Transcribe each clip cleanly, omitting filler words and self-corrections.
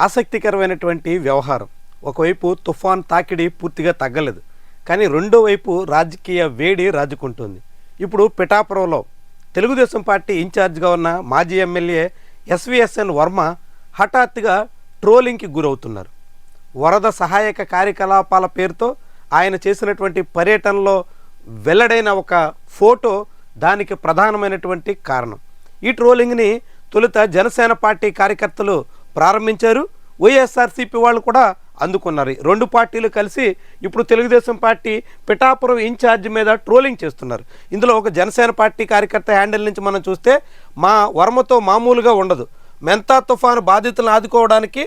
ఆసక్తికరమైనటువంటి వ్యవహారం. ఒకవైపు తుఫాన్ తాకిడి పూర్తిగా తగ్గలేదు, కానీ రెండో వైపు రాజకీయ వేడి రాజుకుంటుంది. ఇప్పుడు పిఠాపురంలో తెలుగుదేశం పార్టీ ఇన్ఛార్జ్గా ఉన్న మాజీ ఎమ్మెల్యే ఎస్విఎస్ఎన్ వర్మ హఠాత్తుగా ట్రోలింగ్కి గురవుతున్నారు. వరద సహాయక కార్యకలాపాల పేరుతో ఆయన చేసినటువంటి పర్యటనలో వెల్లడైన ఒక ఫోటో దానికి ప్రధానమైనటువంటి కారణం. ఈ ట్రోలింగ్ని తొలుత జనసేన పార్టీ కార్యకర్తలు ప్రారంభించారు, వైఎస్ఆర్సీపీ వాళ్ళు కూడా అందుకున్నారు. రెండు పార్టీలు కలిసి ఇప్పుడు తెలుగుదేశం పార్టీ పిఠాపురం ఇన్ఛార్జ్ మీద ట్రోలింగ్ చేస్తున్నారు. ఇందులో ఒక జనసేన పార్టీ కార్యకర్త హ్యాండిల్ నుంచి మనం చూస్తే, మా వర్మతో మామూలుగా ఉండదు, మెంతా తుఫాను బాధితులను ఆదుకోవడానికి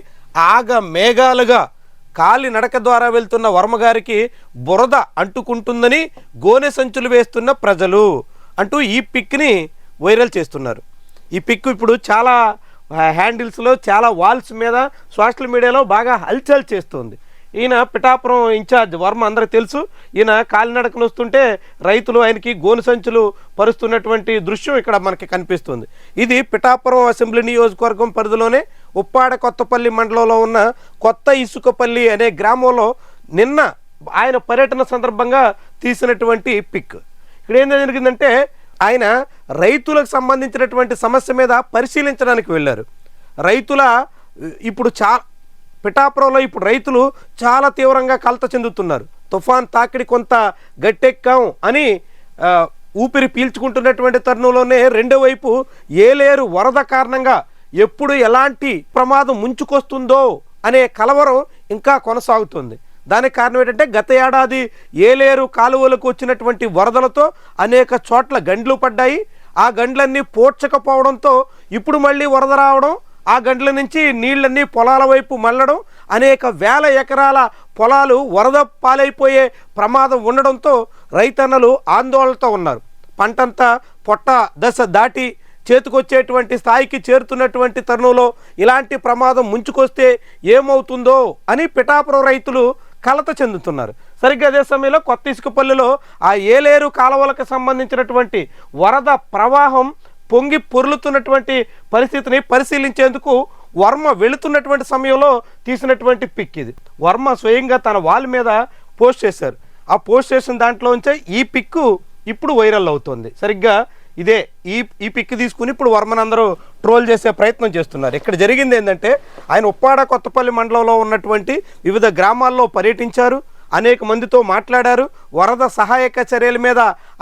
ఆగ మేఘాలుగా కాలి నడక ద్వారా వెళ్తున్న వర్మగారికి బురద అంటుకుంటుందని గోనె సంచులు వేస్తున్న ప్రజలు అంటూ ఈ పిక్ని వైరల్ చేస్తున్నారు. ఈ పిక్ ఇప్పుడు చాలా హ్యాండిల్స్లో, చాలా వాల్స్ మీద సోషల్ మీడియాలో బాగా హల్చల్ చేస్తుంది. ఈయన పిఠాపురం ఇన్ఛార్జ్ వర్మ అందరికి తెలుసు. ఈయన కాలినడకను వస్తుంటే రైతులు ఆయనకి గోను సంచులు పరుస్తున్నటువంటి దృశ్యం ఇక్కడ మనకి కనిపిస్తుంది. ఇది పిఠాపురం అసెంబ్లీ నియోజకవర్గం పరిధిలోనే ఉప్పాడ కొత్తపల్లి మండలంలో ఉన్న కొత్త ఇసుకపల్లి అనే గ్రామంలో నిన్న ఆయన పర్యటన సందర్భంగా తీసినటువంటి పిక్. ఇక్కడ ఏం జరిగిందంటే, ఆయన రైతులకు సంబంధించినటువంటి సమస్య మీద పరిశీలించడానికి వెళ్ళారు. రైతుల ఇప్పుడు పిఠాపురంలో ఇప్పుడు రైతులు చాలా తీవ్రంగా కలత చెందుతున్నారు. తుఫాన్ తాకిడి కొంత గట్టెక్కాం అని ఊపిరి పీల్చుకుంటున్నటువంటి తరుణంలోనే రెండో వైపు ఏలేరు వరద కారణంగా ఎప్పుడు ఎలాంటి ప్రమాదం ముంచుకొస్తుందో అనే కలవరం ఇంకా కొనసాగుతుంది. దానికి కారణం ఏంటంటే, గత ఏడాది ఏలేరు కాలువలకు వచ్చినటువంటి వరదలతో అనేక చోట్ల గండ్లు పడ్డాయి. ఆ గండ్లన్నీ పోడ్చకపోవడంతో ఇప్పుడు మళ్ళీ వరద రావడం, ఆ గండ్ల నుంచి నీళ్ళన్నీ పొలాల వైపు మళ్ళడం, అనేక వేల ఎకరాల పొలాలు వరద పాలైపోయే ప్రమాదం ఉండడంతో రైతన్నలు ఆందోళనతో ఉన్నారు. పంటంతా పొట్ట దశ దాటి చేతికొచ్చేటువంటి స్థాయికి చేరుతున్నటువంటి తరుణంలో ఇలాంటి ప్రమాదం ముంచుకొస్తే ఏమవుతుందో అని పిఠాపురం రైతులు కలత చెందుతున్నారు. సరిగ్గా అదే సమయంలో కొత్త ఇసుకపల్లిలో ఆ ఏలేరు కాలువలకు సంబంధించినటువంటి వరద ప్రవాహం పొంగి పొర్లుతున్నటువంటి పరిస్థితిని పరిశీలించేందుకు వర్మ వెళుతున్నటువంటి సమయంలో తీసినటువంటి పిక్ ఇది. వర్మ స్వయంగా తన వాల్ మీద పోస్ట్ చేశారు. ఆ పోస్ట్ చేసిన దాంట్లోంచే ఈ పిక్కు ఇప్పుడు వైరల్ అవుతుంది. సరిగ్గా ఇదే ఈ పిక్ తీసుకుని ఇప్పుడు వర్మను అందరూ ట్రోల్ చేసే ప్రయత్నం చేస్తున్నారు. ఇక్కడ జరిగింది ఏంటంటే, ఆయన ఉప్పాడ కొత్తపల్లి మండలంలో ఉన్నటువంటి వివిధ గ్రామాల్లో పర్యటించారు, అనేక మందితో మాట్లాడారు, వరద సహాయక చర్యల మీద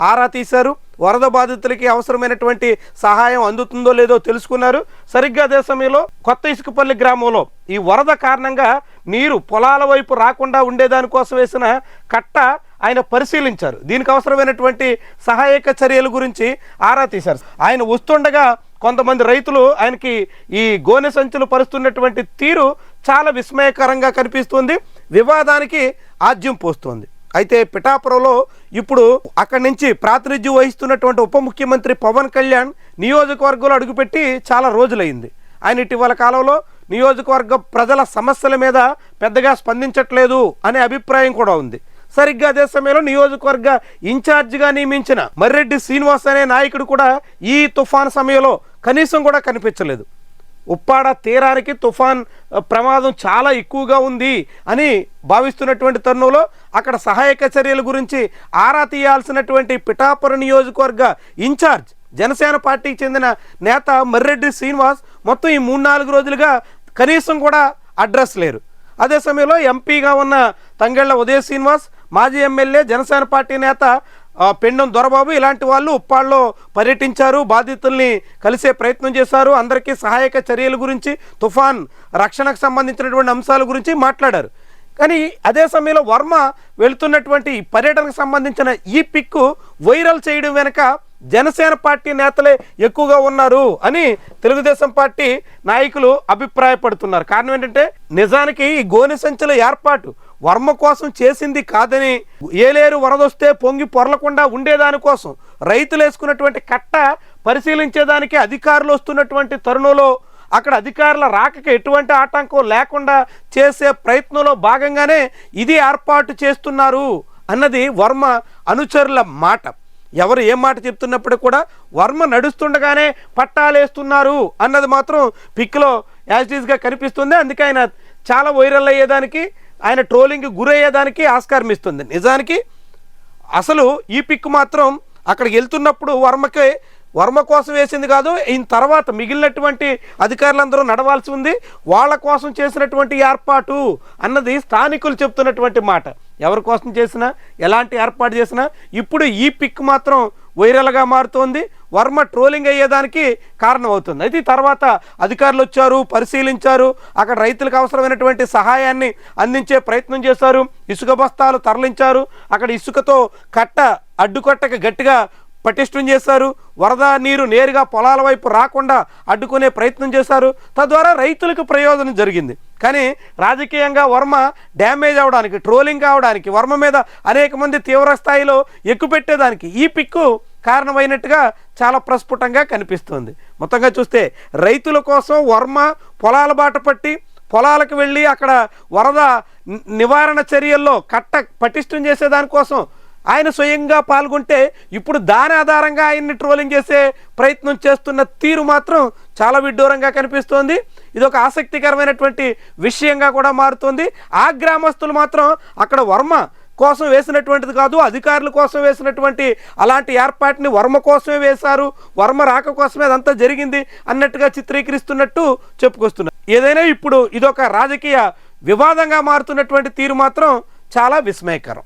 ఆరా తీశారు, వరద బాధితులకి అవసరమైనటువంటి సహాయం అందుతుందో లేదో తెలుసుకున్నారు. సరిగ్గా అదే సమయంలో కొత్త ఇసుకపల్లి గ్రామంలో ఈ వరద కారణంగా నీరు పొలాల వైపు రాకుండా ఉండేదానికోసం వేసిన కట్ట ఆయన పరిశీలించారు. దీనికి అవసరమైనటువంటి సహాయక చర్యల గురించి ఆరా తీశారు. ఆయన వస్తుండగా కొంతమంది రైతులు ఆయనకి ఈ గోనె సంచులు పరుస్తున్నటువంటి తీరు చాలా విస్మయకరంగా కనిపిస్తుంది, వివాదానికి ఆజ్యం పోస్తుంది. అయితే పిఠాపురంలో ఇప్పుడు అక్కడి నుంచి ప్రాతినిధ్యం వహిస్తున్నటువంటి ఉప ముఖ్యమంత్రి పవన్ కళ్యాణ్ నియోజకవర్గంలో అడుగుపెట్టి చాలా రోజులైంది. ఆయన ఇటీవల కాలంలో నియోజకవర్గ ప్రజల సమస్యల మీద పెద్దగా స్పందించట్లేదు అనే అభిప్రాయం కూడా ఉంది. సరిగ్గా అదే సమయంలో నియోజకవర్గ ఇన్ఛార్జిగా నియమించిన మర్రెడ్డి శ్రీనివాస్ అనే నాయకుడు కూడా ఈ తుఫాన్ సమయంలో కనీసం కూడా కనిపించలేదు. ఉప్పాడ తీరానికి తుఫాన్ ప్రమాదం చాలా ఎక్కువగా ఉంది అని భావిస్తున్నటువంటి తరుణంలో అక్కడ సహాయక చర్యల గురించి ఆరా తీయాల్సినటువంటి పిఠాపురం నియోజకవర్గ ఇన్ఛార్జ్ జనసేన పార్టీకి చెందిన నేత మర్రెడ్డి శ్రీనివాస్ మొత్తం ఈ 3-4 రోజులుగా కనీసం కూడా అడ్రస్ లేరు. అదే సమయంలో ఎంపీగా ఉన్న తంగెళ్ల ఉదయ శ్రీనివాస్, మాజీ ఎమ్మెల్యే జనసేన పార్టీ నేత పెండం దొరబాబు ఇలాంటి వాళ్ళు ఉప్పాడలో పర్యటించారు, బాధితుల్ని కలిసే ప్రయత్నం చేశారు, అందరికీ సహాయక చర్యల గురించి, తుఫాన్ రక్షణకు సంబంధించినటువంటి అంశాల గురించి మాట్లాడారు. కానీ అదే సమయంలో వర్మ వెళుతున్నటువంటి పర్యటనకు సంబంధించిన ఈ పిక్కు వైరల్ చేయడం వెనుక జనసేన పార్టీ నేతలే ఎక్కువగా ఉన్నారు అని తెలుగుదేశం పార్టీ నాయకులు అభిప్రాయపడుతున్నారు. కారణం ఏంటంటే, నిజానికి ఈ గోనె సంచుల ఏర్పాటు వర్మ కోసం చేసింది కాదని, ఏలేరు వరదొస్తే పొంగి పొరలకుండా ఉండేదానికోసం రైతులు వేసుకున్నటువంటి కట్ట పరిశీలించేదానికి అధికారులు వస్తున్నటువంటి తరుణంలో అక్కడ అధికారుల రాకకి ఎటువంటి ఆటంకం లేకుండా చేసే ప్రయత్నంలో భాగంగానే ఇది ఏర్పాటు చేస్తున్నారు అన్నది వర్మ అనుచరుల మాట. ఎవరు ఏం మాట చెప్తున్నప్పుడు కూడా వర్మ నడుస్తుండగానే పట్టాలేస్తున్నారు అన్నది మాత్రం పిక్లో యాజిటీస్గా కనిపిస్తుంది. అందుకే ఆయన చాలా వైరల్ అయ్యేదానికి, ఆయన ట్రోలింగ్ గురయ్యేదానికి ఆస్కారం ఇస్తుంది. నిజానికి అసలు ఈ పిక్ మాత్రం అక్కడికి వెళ్తున్నప్పుడు వర్మ కోసం వేసింది కాదు. ఈయన తర్వాత మిగిలినటువంటి అధికారులందరూ నడవాల్సి ఉంది. వాళ్ళ కోసం చేసినటువంటి ఏర్పాటు అన్నది స్థానికులు చెప్తున్నటువంటి మాట. ఎవరి కోసం చేసినా, ఎలాంటి ఏర్పాటు చేసినా ఇప్పుడు ఈ పిక్ మాత్రం వైరల్గా మారుతోంది. వర్మ ట్రోలింగ్ అయ్యేదానికి కారణం అవుతుంది. అయితే ఈ తర్వాత అధికారులు వచ్చారు, పరిశీలించారు, అక్కడ రైతులకు అవసరమైనటువంటి సహాయాన్ని అందించే ప్రయత్నం చేశారు. ఇసుక బస్తాలు తరలించారు. అక్కడ ఇసుకతో అడ్డుకట్టక గట్టిగా పటిష్టం చేశారు. వరద నీరు నేరుగా పొలాల వైపు రాకుండా అడ్డుకునే ప్రయత్నం చేశారు. తద్వారా రైతులకు ప్రయోజనం జరిగింది. కానీ రాజకీయంగా వర్మ డ్యామేజ్ అవడానికి, ట్రోలింగ్ కావడానికి, వర్మ మీద అనేక మంది తీవ్ర స్థాయిలో ఎక్కుపెట్టేదానికి ఈ పిక్కు కారణమైనట్టుగా చాలా ప్రస్ఫుటంగా కనిపిస్తుంది. మొత్తంగా చూస్తే రైతుల కోసం వర్మ పొలాల బాట పట్టి పొలాలకు వెళ్ళి అక్కడ వరద నివారణ చర్యల్లో పటిష్టం చేసేదానికోసం ఆయన స్వయంగా పాల్గొంటే ఇప్పుడు దాని ఆధారంగా ఆయన్ని ట్రోలింగ్ చేసే ప్రయత్నం చేస్తున్న తీరు మాత్రం చాలా విడ్డూరంగా కనిపిస్తోంది. ఇది ఒక ఆసక్తికరమైనటువంటి విషయంగా కూడా మారుతుంది. ఆ గ్రామస్తులు మాత్రం అక్కడ వర్మ కోసం వేసినటువంటిది కాదు, అధికారుల కోసం వేసినటువంటి అలాంటి ఏర్పాటుని వర్మ కోసమే వేశారు, వర్మ రాక కోసమే అదంతా జరిగింది అన్నట్టుగా చిత్రీకరిస్తున్నట్టు చెప్పుకొస్తున్నారు. ఏదైనా ఇప్పుడు ఇదొక రాజకీయ వివాదంగా మారుతున్నటువంటి తీరు మాత్రం చాలా విస్మయకరం.